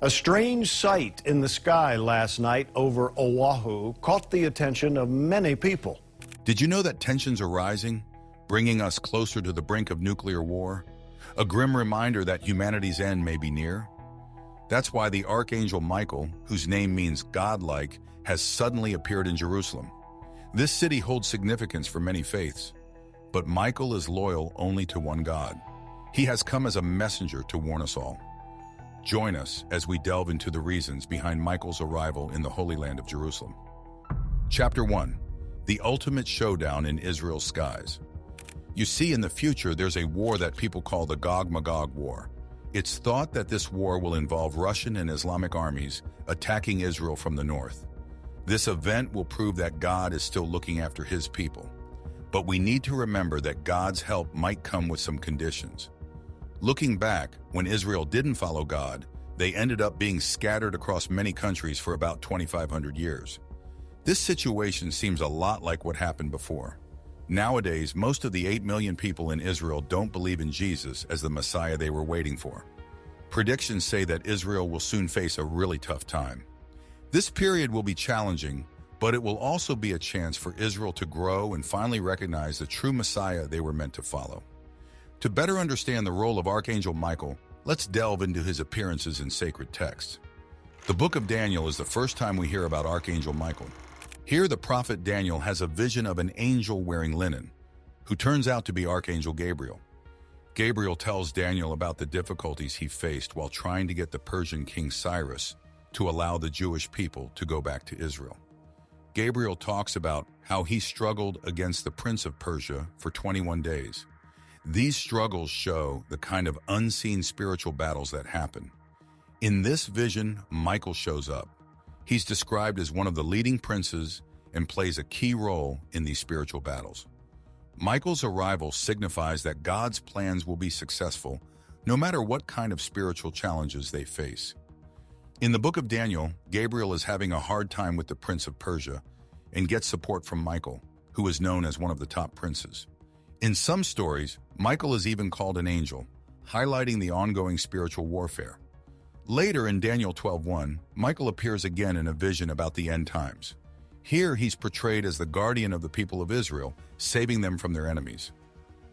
A strange sight in the sky last night over Oahu caught the attention of many people. Did you know that tensions are rising, bringing us closer to the brink of nuclear war? A grim reminder that humanity's end may be near? That's why the Archangel Michael, whose name means godlike, has suddenly appeared in Jerusalem. This city holds significance for many faiths, but Michael is loyal only to one God. He has come as a messenger to warn us all. Join us as we delve into the reasons behind Michael's arrival in the Holy Land of Jerusalem. Chapter 1. The Ultimate Showdown in Israel's Skies. You see, in the future, there's a war that people call the Gog-Magog War. It's thought that this war will involve Russian and Islamic armies attacking Israel from the north. This event will prove that God is still looking after his people. But we need to remember that God's help might come with some conditions. Looking back, when Israel didn't follow God, they ended up being scattered across many countries for about 2,500 years. This situation seems a lot like what happened before. Nowadays, most of the 8 million people in Israel don't believe in Jesus as the Messiah they were waiting for. Predictions say that Israel will soon face a really tough time. This period will be challenging, but it will also be a chance for Israel to grow and finally recognize the true Messiah they were meant to follow. To better understand the role of Archangel Michael, let's delve into his appearances in sacred texts. The book of Daniel is the first time we hear about Archangel Michael. Here, the prophet Daniel has a vision of an angel wearing linen, who turns out to be Archangel Gabriel. Gabriel tells Daniel about the difficulties he faced while trying to get the Persian king Cyrus to allow the Jewish people to go back to Israel. Gabriel talks about how he struggled against the prince of Persia for 21 days. These struggles show the kind of unseen spiritual battles that happen. In this vision, Michael shows up. He's described as one of the leading princes and plays a key role in these spiritual battles. Michael's arrival signifies that God's plans will be successful, no matter what kind of spiritual challenges they face. In the book of Daniel, Gabriel is having a hard time with the prince of Persia and gets support from Michael, who is known as one of the top princes. In some stories, Michael is even called an angel, highlighting the ongoing spiritual warfare. Later in Daniel 12:1, Michael appears again in a vision about the end times. Here he's portrayed as the guardian of the people of Israel, saving them from their enemies.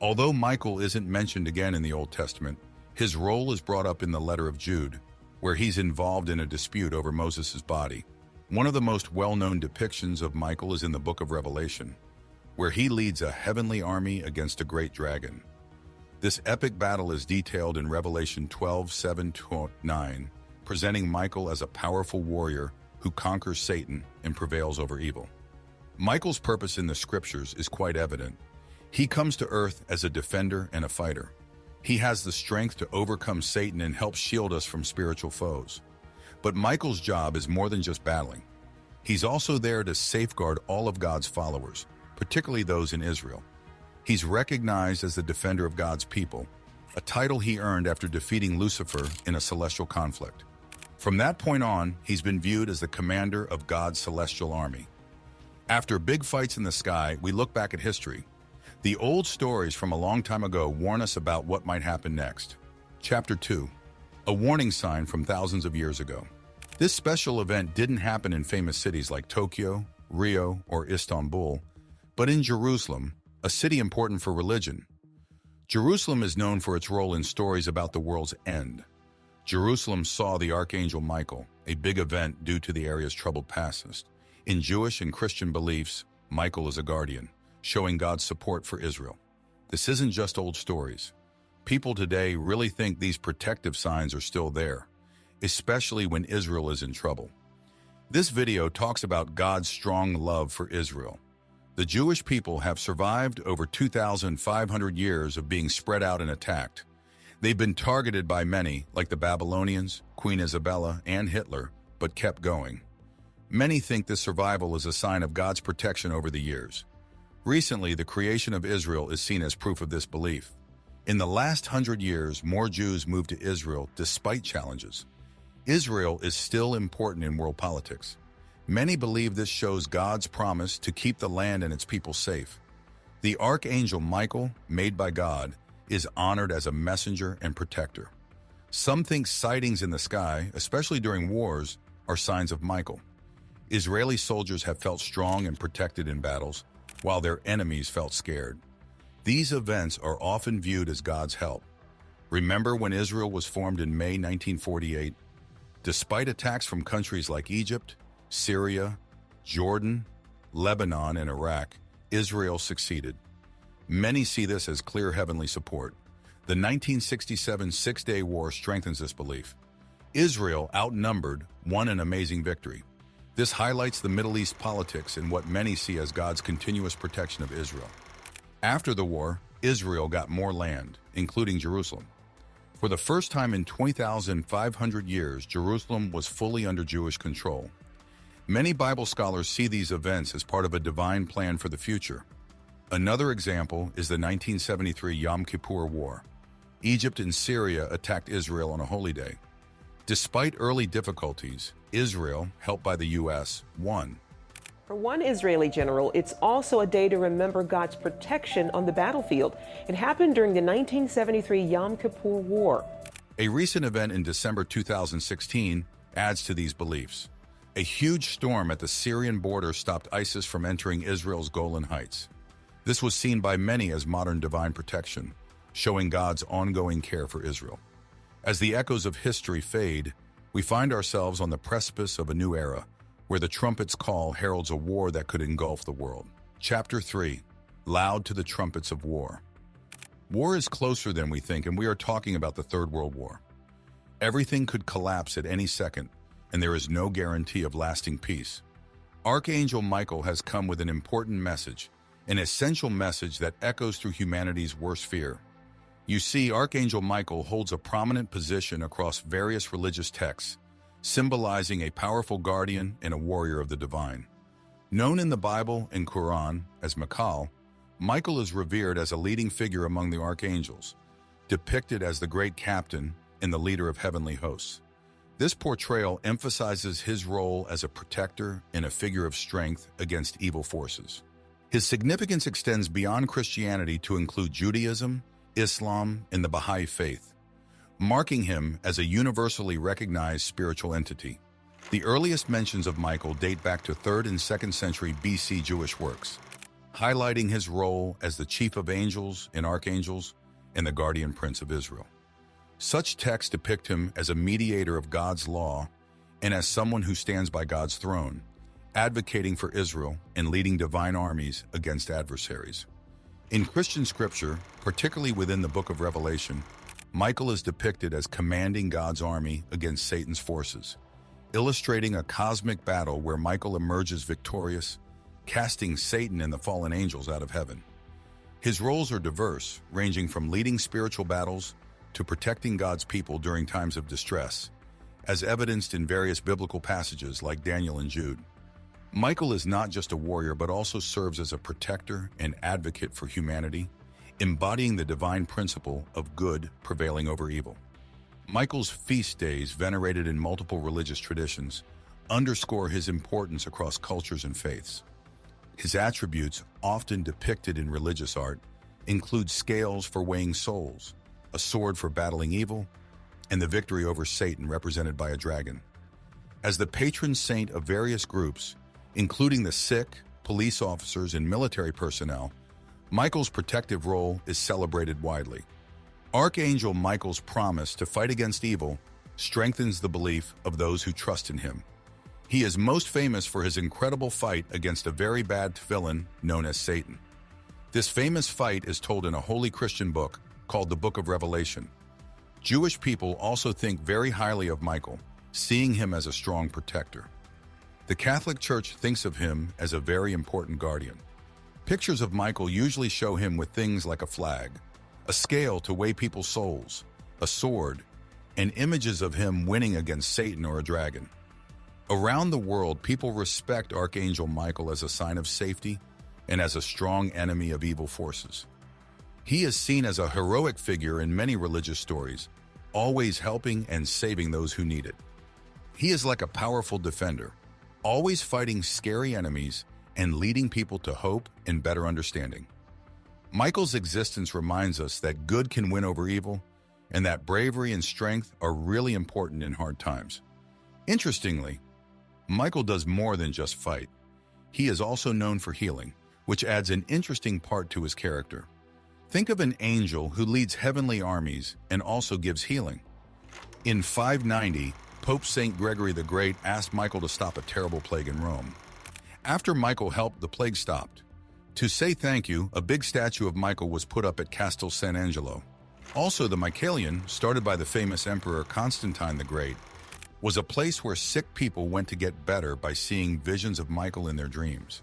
Although Michael isn't mentioned again in the Old Testament, his role is brought up in the letter of Jude, where he's involved in a dispute over Moses' body. One of the most well-known depictions of Michael is in the book of Revelation, where he leads a heavenly army against a great dragon. This epic battle is detailed in Revelation 12:7-9, presenting Michael as a powerful warrior who conquers Satan and prevails over evil. Michael's purpose in the scriptures is quite evident. He comes to earth as a defender and a fighter. He has the strength to overcome Satan and help shield us from spiritual foes. But Michael's job is more than just battling. He's also there to safeguard all of God's followers, particularly those in Israel. He's recognized as the defender of God's people, a title he earned after defeating Lucifer in a celestial conflict. From that point on, he's been viewed as the commander of God's celestial army. After big fights in the sky, we look back at history. The old stories from a long time ago warn us about what might happen next. Chapter 2. A warning sign from thousands of years ago. This special event didn't happen in famous cities like Tokyo, Rio, or Istanbul, but in Jerusalem, a city important for religion. Jerusalem is known for its role in stories about the world's end. Jerusalem saw the Archangel Michael, a big event due to the area's troubled past. In Jewish and Christian beliefs, Michael is a guardian, showing God's support for Israel. This isn't just old stories. People today really think these protective signs are still there, especially when Israel is in trouble. This video talks about God's strong love for Israel. The Jewish people have survived over 2,500 years of being spread out and attacked. They've been targeted by many, like the Babylonians, Queen Isabella, and Hitler, but kept going. Many think this survival is a sign of God's protection over the years. Recently, the creation of Israel is seen as proof of this belief. In the last 100 years, more Jews moved to Israel despite challenges. Israel is still important in world politics. Many believe this shows God's promise to keep the land and its people safe. The Archangel Michael, made by God, is honored as a messenger and protector. Some think sightings in the sky, especially during wars, are signs of Michael. Israeli soldiers have felt strong and protected in battles, while their enemies felt scared. These events are often viewed as God's help. Remember when Israel was formed in May 1948? Despite attacks from countries like Egypt, Syria, Jordan, Lebanon, and Iraq, Israel succeeded. Many see this as clear heavenly support. The 1967 Six-Day War strengthens this belief. Israel, outnumbered, won an amazing victory. This highlights the Middle East politics and what many see as God's continuous protection of Israel. After the war, Israel got more land, including Jerusalem. For the first time in 20,500 years, Jerusalem was fully under Jewish control. Many Bible scholars see these events as part of a divine plan for the future. Another example is the 1973 Yom Kippur War. Egypt and Syria attacked Israel on a holy day. Despite early difficulties, Israel, helped by the U.S., won. For one Israeli general, it's also a day to remember God's protection on the battlefield. It happened during the 1973 Yom Kippur War. A recent event in December 2016 adds to these beliefs. A huge storm at the Syrian border stopped ISIS from entering Israel's Golan Heights. This was seen by many as modern divine protection, showing God's ongoing care for Israel. As the echoes of history fade, we find ourselves on the precipice of a new era, where the trumpet's call heralds a war that could engulf the world. Chapter 3. Loud to the trumpets of war. War is closer than we think, and we are talking about the Third World War. Everything could collapse at any second, and there is no guarantee of lasting peace. Archangel Michael has come with an important message, an essential message that echoes through humanity's worst fear. You see, Archangel Michael holds a prominent position across various religious texts, symbolizing a powerful guardian and a warrior of the divine. Known in the Bible and Quran as Michael, Michael is revered as a leading figure among the archangels, depicted as the great captain and the leader of heavenly hosts. This portrayal emphasizes his role as a protector and a figure of strength against evil forces. His significance extends beyond Christianity to include Judaism, Islam, and the Baha'i faith, marking him as a universally recognized spiritual entity. The earliest mentions of Michael date back to 3rd and 2nd century BC Jewish works, highlighting his role as the chief of angels and archangels and the guardian prince of Israel. Such texts depict him as a mediator of God's law and as someone who stands by God's throne, advocating for Israel and leading divine armies against adversaries. In Christian scripture, particularly within the book of Revelation, Michael is depicted as commanding God's army against Satan's forces, illustrating a cosmic battle where Michael emerges victorious, casting Satan and the fallen angels out of heaven. His roles are diverse, ranging from leading spiritual battles to protecting God's people during times of distress, as evidenced in various biblical passages like Daniel and Jude. Michael is not just a warrior, but also serves as a protector and advocate for humanity, embodying the divine principle of good prevailing over evil. Michael's feast days, venerated in multiple religious traditions, underscore his importance across cultures and faiths. His attributes, often depicted in religious art, include scales for weighing souls, a sword for battling evil, and the victory over Satan represented by a dragon. As the patron saint of various groups, including the sick, police officers, and military personnel, Michael's protective role is celebrated widely. Archangel Michael's promise to fight against evil strengthens the belief of those who trust in him. He is most famous for his incredible fight against a very bad villain known as Satan. This famous fight is told in a holy Christian book called the Book of Revelation. Jewish people also think very highly of Michael, seeing him as a strong protector. The Catholic Church thinks of him as a very important guardian. Pictures of Michael usually show him with things like a flag, a scale to weigh people's souls, a sword, and images of him winning against Satan or a dragon. Around the world, people respect Archangel Michael as a sign of safety and as a strong enemy of evil forces. He is seen as a heroic figure in many religious stories, always helping and saving those who need it. He is like a powerful defender, always fighting scary enemies and leading people to hope and better understanding. Michael's existence reminds us that good can win over evil, and that bravery and strength are really important in hard times. Interestingly, Michael does more than just fight. He is also known for healing, which adds an interesting part to his character. Think of an angel who leads heavenly armies and also gives healing. In 590, Pope St. Gregory the Great asked Michael to stop a terrible plague in Rome. After Michael helped, the plague stopped. To say thank you, a big statue of Michael was put up at Castel Sant'Angelo. Also, the Michaelian, started by the famous Emperor Constantine the Great, was a place where sick people went to get better by seeing visions of Michael in their dreams.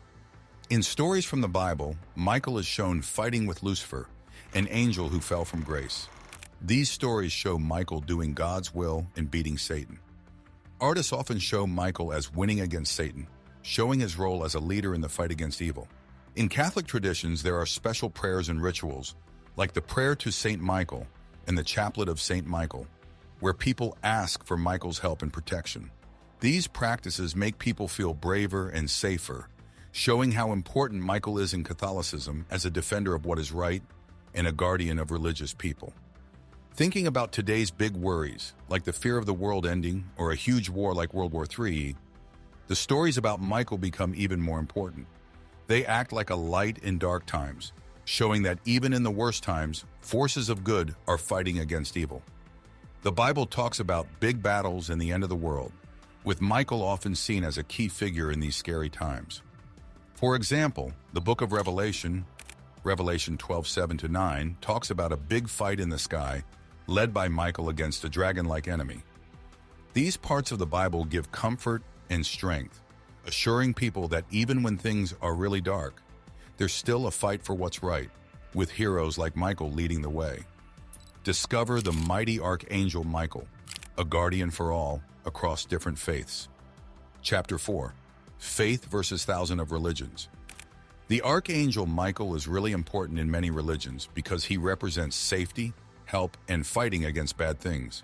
In stories from the Bible, Michael is shown fighting with Lucifer, an angel who fell from grace. These stories show Michael doing God's will and beating Satan. Artists often show Michael as winning against Satan, showing his role as a leader in the fight against evil. In Catholic traditions, there are special prayers and rituals, like the prayer to Saint Michael and the Chaplet of Saint Michael, where people ask for Michael's help and protection. These practices make people feel braver and safer, showing how important Michael is in Catholicism as a defender of what is right and a guardian of religious people. Thinking about today's big worries, like the fear of the world ending or a huge war like World War III, the stories about Michael become even more important. They act like a light in dark times, showing that even in the worst times, forces of good are fighting against evil. The Bible talks about big battles and the end of the world, with Michael often seen as a key figure in these scary times. For example, the book of Revelation 12:7-9, talks about a big fight in the sky, led by Michael against a dragon-like enemy. These parts of the Bible give comfort and strength, assuring people that even when things are really dark, there's still a fight for what's right, with heroes like Michael leading the way. Discover the mighty Archangel Michael, a guardian for all across different faiths. Chapter 4. Faith versus Thousand of Religions. The Archangel Michael is really important in many religions because he represents safety, help, and fighting against bad things.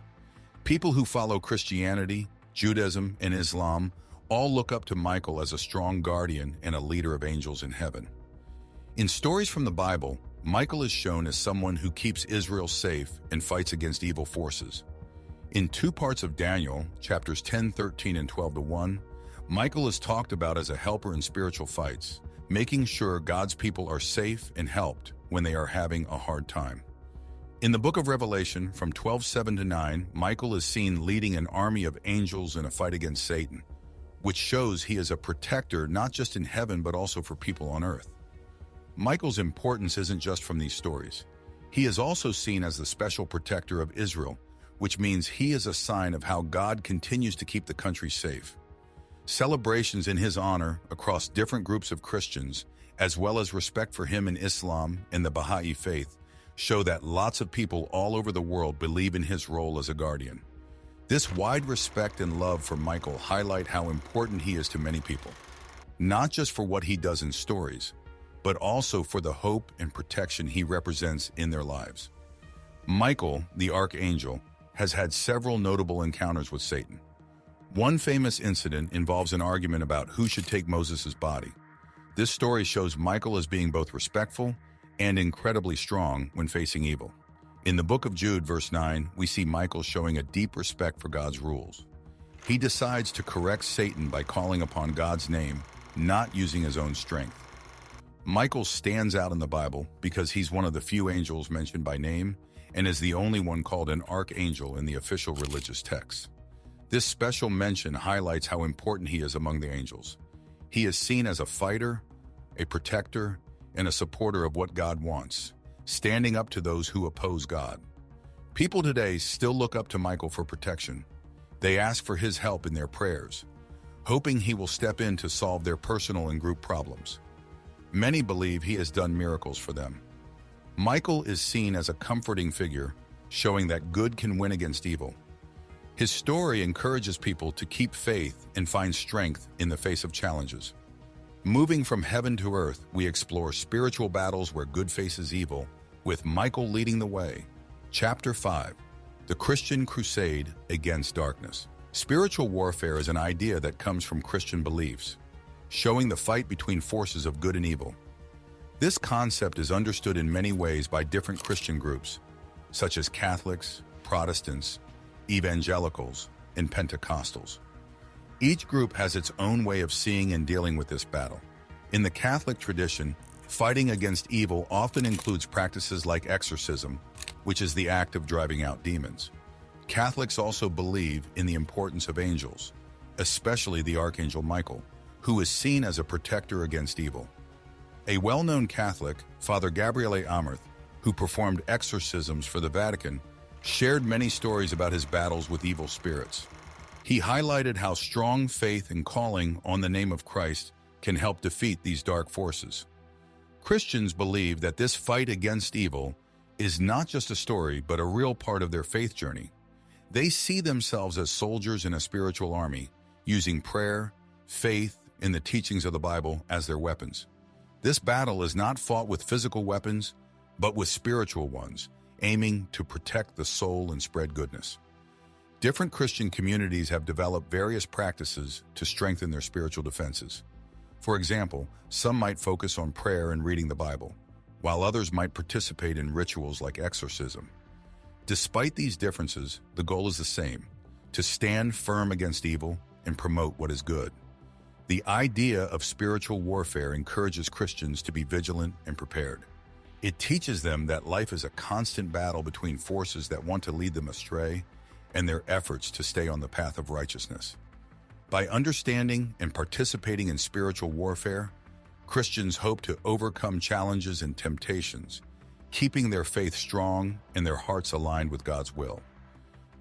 People who follow Christianity, Judaism, and Islam all look up to Michael as a strong guardian and a leader of angels in heaven. In stories from the Bible, Michael is shown as someone who keeps Israel safe and fights against evil forces. In two parts of Daniel, chapters 10:13 and 12-1, Michael is talked about as a helper in spiritual fights, making sure God's people are safe and helped when they are having a hard time. In the book of Revelation, from 12:7-9, Michael is seen leading an army of angels in a fight against Satan, which shows he is a protector not just in heaven but also for people on earth. Michael's importance isn't just from these stories. He is also seen as the special protector of Israel, which means he is a sign of how God continues to keep the country safe. Celebrations in his honor across different groups of Christians, as well as respect for him in Islam and the Baha'i faith, show that lots of people all over the world believe in his role as a guardian. This wide respect and love for Michael highlight how important he is to many people, not just for what he does in stories, but also for the hope and protection he represents in their lives. Michael, the Archangel, has had several notable encounters with Satan. One famous incident involves an argument about who should take Moses' body. This story shows Michael as being both respectful and incredibly strong when facing evil. In the book of Jude, verse 9, we see Michael showing a deep respect for God's rules. He decides to correct Satan by calling upon God's name, not using his own strength. Michael stands out in the Bible because he's one of the few angels mentioned by name and is the only one called an archangel in the official religious texts. This special mention highlights how important he is among the angels. He is seen as a fighter, a protector, and a supporter of what God wants, standing up to those who oppose God. People today still look up to Michael for protection. They ask for his help in their prayers, hoping he will step in to solve their personal and group problems. Many believe he has done miracles for them. Michael is seen as a comforting figure, showing that good can win against evil. His story encourages people to keep faith and find strength in the face of challenges. Moving from heaven to earth, we explore spiritual battles where good faces evil, with Michael leading the way. Chapter 5. The Christian Crusade Against Darkness. Spiritual warfare is an idea that comes from Christian beliefs, showing the fight between forces of good and evil. This concept is understood in many ways by different Christian groups, such as Catholics, Protestants, Evangelicals, and Pentecostals. Each group has its own way of seeing and dealing with this battle. In the Catholic tradition, fighting against evil often includes practices like exorcism, which is the act of driving out demons. Catholics also believe in the importance of angels, especially the Archangel Michael, who is seen as a protector against evil. A well-known Catholic, Father Gabriele Amorth, who performed exorcisms for the Vatican, shared many stories about his battles with evil spirits. He highlighted how strong faith and calling on the name of Christ can help defeat these dark forces. Christians believe that this fight against evil is not just a story, but a real part of their faith journey. They see themselves as soldiers in a spiritual army, using prayer, faith, and the teachings of the Bible as their weapons. This battle is not fought with physical weapons, but with spiritual ones, aiming to protect the soul and spread goodness. Different Christian communities have developed various practices to strengthen their spiritual defenses. For example, some might focus on prayer and reading the Bible, while others might participate in rituals like exorcism. Despite these differences, the goal is the same: to stand firm against evil and promote what is good. The idea of spiritual warfare encourages Christians to be vigilant and prepared. It teaches them that life is a constant battle between forces that want to lead them astray and their efforts to stay on the path of righteousness. By understanding and participating in spiritual warfare, Christians hope to overcome challenges and temptations, keeping their faith strong and their hearts aligned with God's will.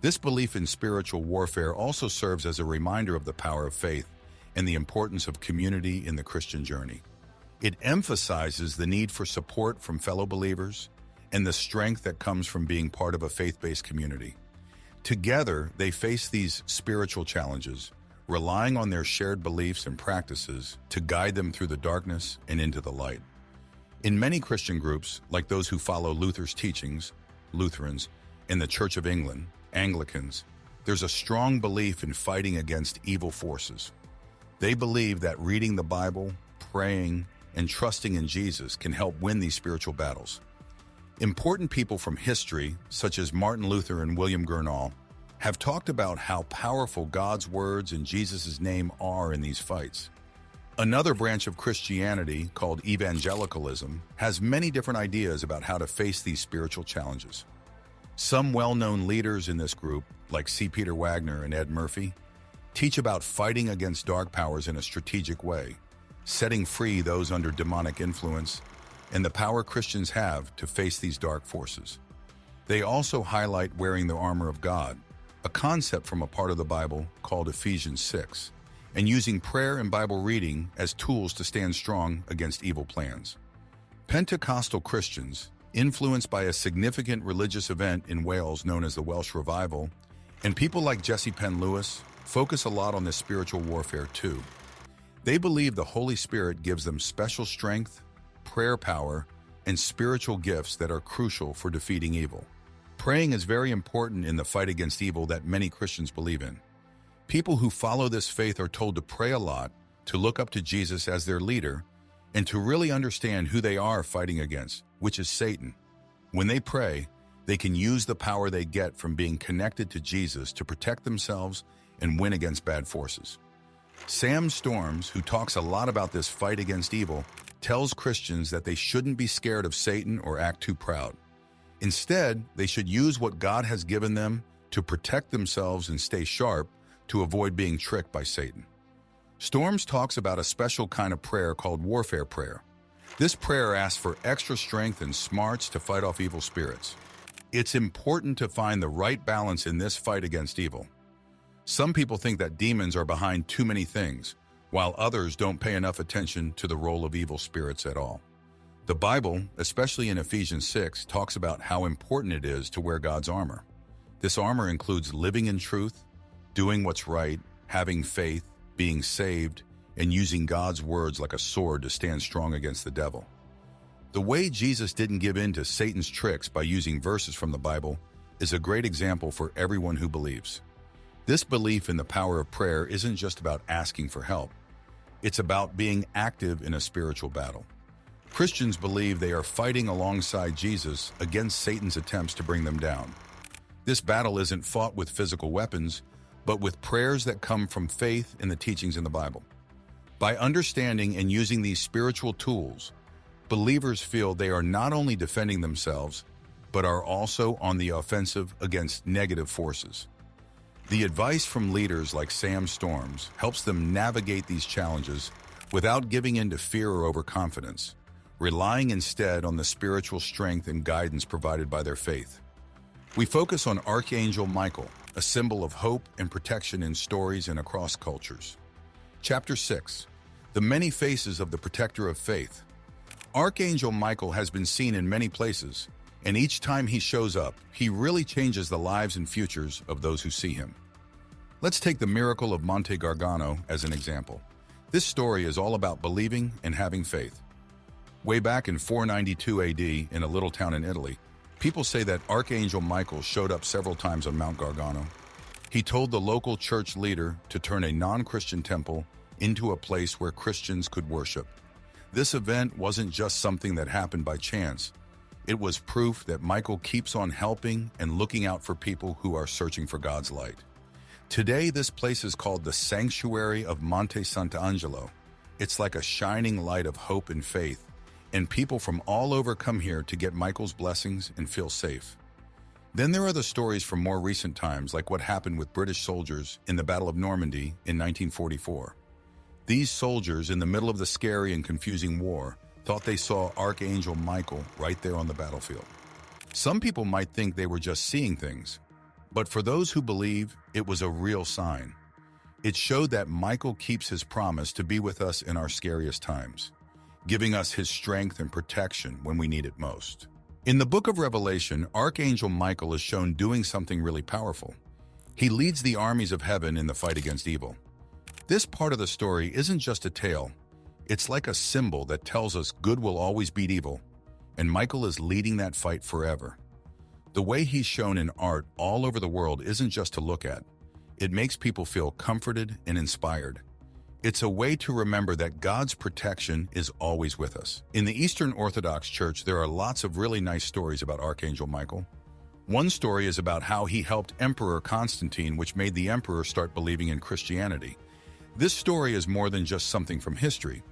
This belief in spiritual warfare also serves as a reminder of the power of faith and the importance of community in the Christian journey. It emphasizes the need for support from fellow believers and the strength that comes from being part of a faith-based community. Together, they face these spiritual challenges, relying on their shared beliefs and practices to guide them through the darkness and into the light. In many Christian groups, like those who follow Luther's teachings, Lutherans, and the Church of England, Anglicans, there's a strong belief in fighting against evil forces. They believe that reading the Bible, praying, and trusting in Jesus can help win these spiritual battles. Important people from history, such as Martin Luther and William Gurnall, have talked about how powerful God's words and Jesus' name are in these fights. Another branch of Christianity, called evangelicalism, has many different ideas about how to face these spiritual challenges. Some well-known leaders in this group, like C. Peter Wagner and Ed Murphy, teach about fighting against dark powers in a strategic way, setting free those under demonic influence, and the power Christians have to face these dark forces. They also highlight wearing the armor of God, a concept from a part of the Bible called Ephesians 6, and using prayer and Bible reading as tools to stand strong against evil plans. Pentecostal Christians, influenced by a significant religious event in Wales known as the Welsh Revival, and people like Jesse Penn Lewis, focus a lot on this spiritual warfare too. They believe the Holy Spirit gives them special strength, prayer power, and spiritual gifts that are crucial for defeating evil. Praying is very important in the fight against evil that many Christians believe in. People who follow this faith are told to pray a lot, to look up to Jesus as their leader, and to really understand who they are fighting against, which is Satan. When they pray, they can use the power they get from being connected to Jesus to protect themselves and win against bad forces. Sam Storms, who talks a lot about this fight against evil, tells Christians that they shouldn't be scared of Satan or act too proud. Instead, they should use what God has given them to protect themselves and stay sharp to avoid being tricked by Satan. Storms talks about a special kind of prayer called warfare prayer. This prayer asks for extra strength and smarts to fight off evil spirits. It's important to find the right balance in this fight against evil. Some people think that demons are behind too many things, while others don't pay enough attention to the role of evil spirits at all. The Bible, especially in Ephesians 6, talks about how important it is to wear God's armor. This armor includes living in truth, doing what's right, having faith, being saved, and using God's words like a sword to stand strong against the devil. The way Jesus didn't give in to Satan's tricks by using verses from the Bible is a great example for everyone who believes. This belief in the power of prayer isn't just about asking for help. It's about being active in a spiritual battle. Christians believe they are fighting alongside Jesus against Satan's attempts to bring them down. This battle isn't fought with physical weapons, but with prayers that come from faith in the teachings in the Bible. By understanding and using these spiritual tools, believers feel they are not only defending themselves, but are also on the offensive against negative forces. The advice from leaders like Sam Storms helps them navigate these challenges without giving in to fear or overconfidence, relying instead on the spiritual strength and guidance provided by their faith. We focus on Archangel Michael, a symbol of hope and protection in stories and across cultures. Chapter 6. The Many Faces of the Protector of Faith. Archangel Michael has been seen in many places, and each time he shows up, he really changes the lives and futures of those who see him. Let's take the miracle of Monte Gargano as an example. This story is all about believing and having faith. Way back in 492 AD, in a little town in Italy, people say that Archangel Michael showed up several times on Mount Gargano. He told the local church leader to turn a non-Christian temple into a place where Christians could worship. This event wasn't just something that happened by chance. It was proof that Michael keeps on helping and looking out for people who are searching for God's light. Today, this place is called the Sanctuary of Monte Sant'Angelo. It's like a shining light of hope and faith, and people from all over come here to get Michael's blessings and feel safe. Then there are the stories from more recent times, like what happened with British soldiers in the Battle of Normandy in 1944. These soldiers, in the middle of the scary and confusing war, thought they saw Archangel Michael right there on the battlefield. Some people might think they were just seeing things, but for those who believe, it was a real sign. It showed that Michael keeps his promise to be with us in our scariest times, giving us his strength and protection when we need it most. In the book of Revelation, Archangel Michael is shown doing something really powerful. He leads the armies of heaven in the fight against evil. This part of the story isn't just a tale. It's like a symbol that tells us good will always beat evil, and Michael is leading that fight forever. The way he's shown in art all over the world isn't just to look at. It makes people feel comforted and inspired. It's a way to remember that God's protection is always with us. In the Eastern Orthodox Church, there are lots of really nice stories about Archangel Michael. One story is about how he helped Emperor Constantine, which made the emperor start believing in Christianity. This story is more than just something from history.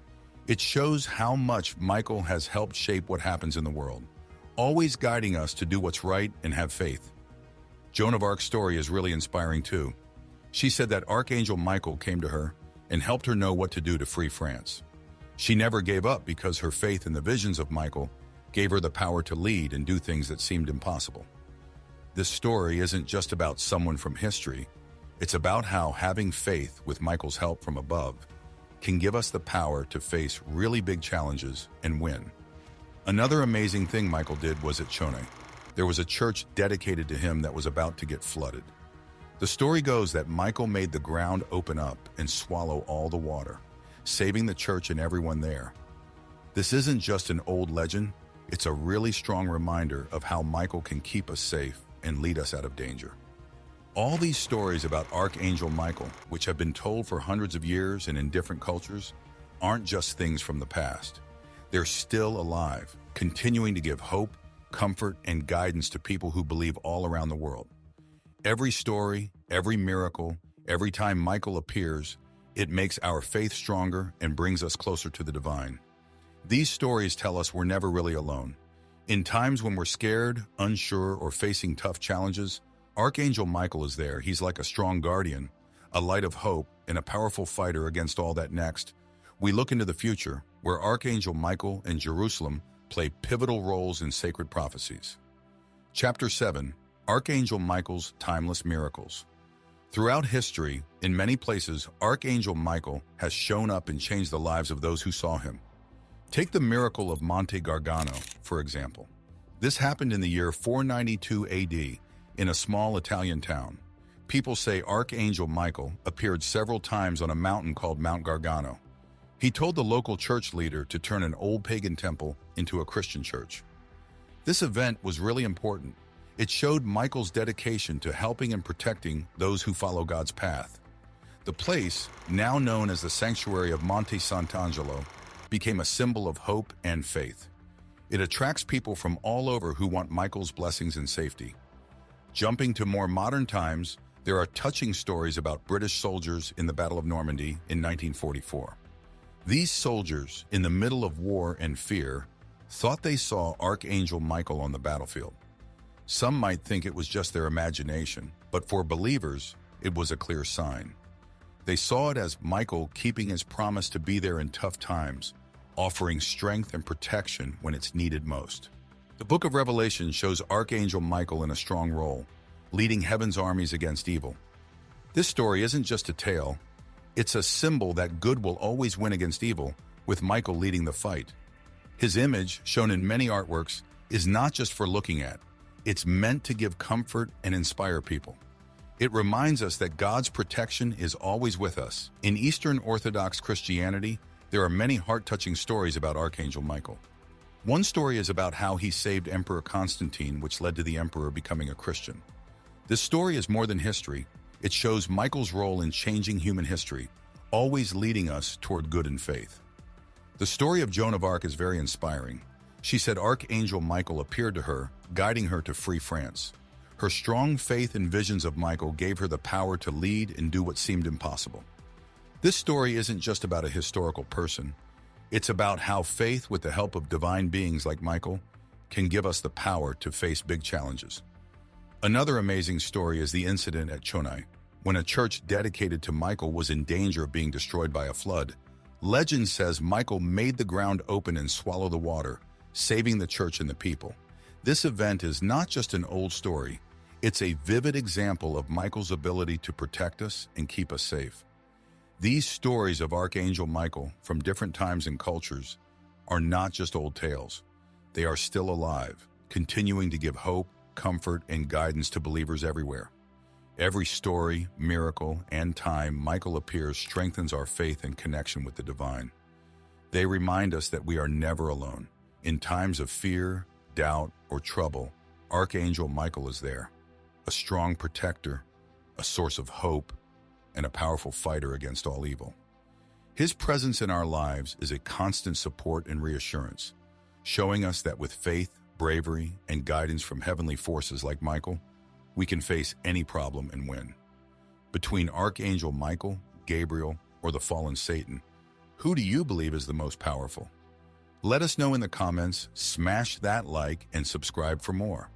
It shows how much Michael has helped shape what happens in the world, always guiding us to do what's right and have faith. Joan of Arc's story is really inspiring too. She said that Archangel Michael came to her and helped her know what to do to free France. She never gave up because her faith in the visions of Michael gave her the power to lead and do things that seemed impossible. This story isn't just about someone from history. It's about how having faith with Michael's help from above can give us the power to face really big challenges and win. Another amazing thing Michael did was at Chone. There was a church dedicated to him that was about to get flooded. The story goes that Michael made the ground open up and swallow all the water, saving the church and everyone there. This isn't just an old legend, it's a really strong reminder of how Michael can keep us safe and lead us out of danger. All these stories about Archangel Michael, which have been told for hundreds of years and in different cultures, aren't just things from the past. They're still alive, continuing to give hope, comfort, and guidance to people who believe all around the world. Every story, every miracle, every time Michael appears, it makes our faith stronger and brings us closer to the divine. These stories tell us we're never really alone. In times when we're scared, unsure, or facing tough challenges, Archangel Michael is there. He's like a strong guardian, a light of hope, and a powerful fighter against all that next. We look into the future, where Archangel Michael and Jerusalem play pivotal roles in sacred prophecies. Chapter 7. Archangel Michael's Timeless Miracles. Throughout history, in many places, Archangel Michael has shown up and changed the lives of those who saw him. Take the miracle of Monte Gargano, for example. This happened in the year 492 AD in a small Italian town. People say Archangel Michael appeared several times on a mountain called Mount Gargano. He told the local church leader to turn an old pagan temple into a Christian church. This event was really important. It showed Michael's dedication to helping and protecting those who follow God's path. The place, now known as the Sanctuary of Monte Sant'Angelo, became a symbol of hope and faith. It attracts people from all over who want Michael's blessings and safety. Jumping to more modern times, there are touching stories about British soldiers in the Battle of Normandy in 1944. These soldiers, in the middle of war and fear, thought they saw Archangel Michael on the battlefield. Some might think it was just their imagination, but for believers, it was a clear sign. They saw it as Michael keeping his promise to be there in tough times, offering strength and protection when it's needed most. The book of Revelation shows Archangel Michael in a strong role, leading heaven's armies against evil. This story isn't just a tale, it's a symbol that good will always win against evil, with Michael leading the fight. His image, shown in many artworks, is not just for looking at. It's meant to give comfort and inspire people. It reminds us that God's protection is always with us. In Eastern Orthodox Christianity, there are many heart-touching stories about Archangel Michael. One story is about how he saved Emperor Constantine, which led to the emperor becoming a Christian. This story is more than history. It shows Michael's role in changing human history, always leading us toward good and faith. The story of Joan of Arc is very inspiring. She said Archangel Michael appeared to her, guiding her to free France. Her strong faith and visions of Michael gave her the power to lead and do what seemed impossible. This story isn't just about a historical person. It's about how faith, with the help of divine beings like Michael, can give us the power to face big challenges. Another amazing story is the incident at Chonai, when a church dedicated to Michael was in danger of being destroyed by a flood. Legend says Michael made the ground open and swallow the water, saving the church and the people. This event is not just an old story, it's a vivid example of Michael's ability to protect us and keep us safe. These stories of Archangel Michael from different times and cultures are not just old tales. They are still alive, continuing to give hope, comfort, and guidance to believers everywhere. Every story, miracle, and time Michael appears strengthens our faith and connection with the divine. They remind us that we are never alone. In times of fear, doubt, or trouble, Archangel Michael is there, a strong protector, a source of hope, and a powerful fighter against all evil. His presence in our lives is a constant support and reassurance, showing us that with faith, bravery, and guidance from heavenly forces like Michael, we can face any problem and win. Between Archangel Michael, Gabriel, or the fallen Satan, who do you believe is the most powerful? Let us know in the comments, smash that like, and subscribe for more.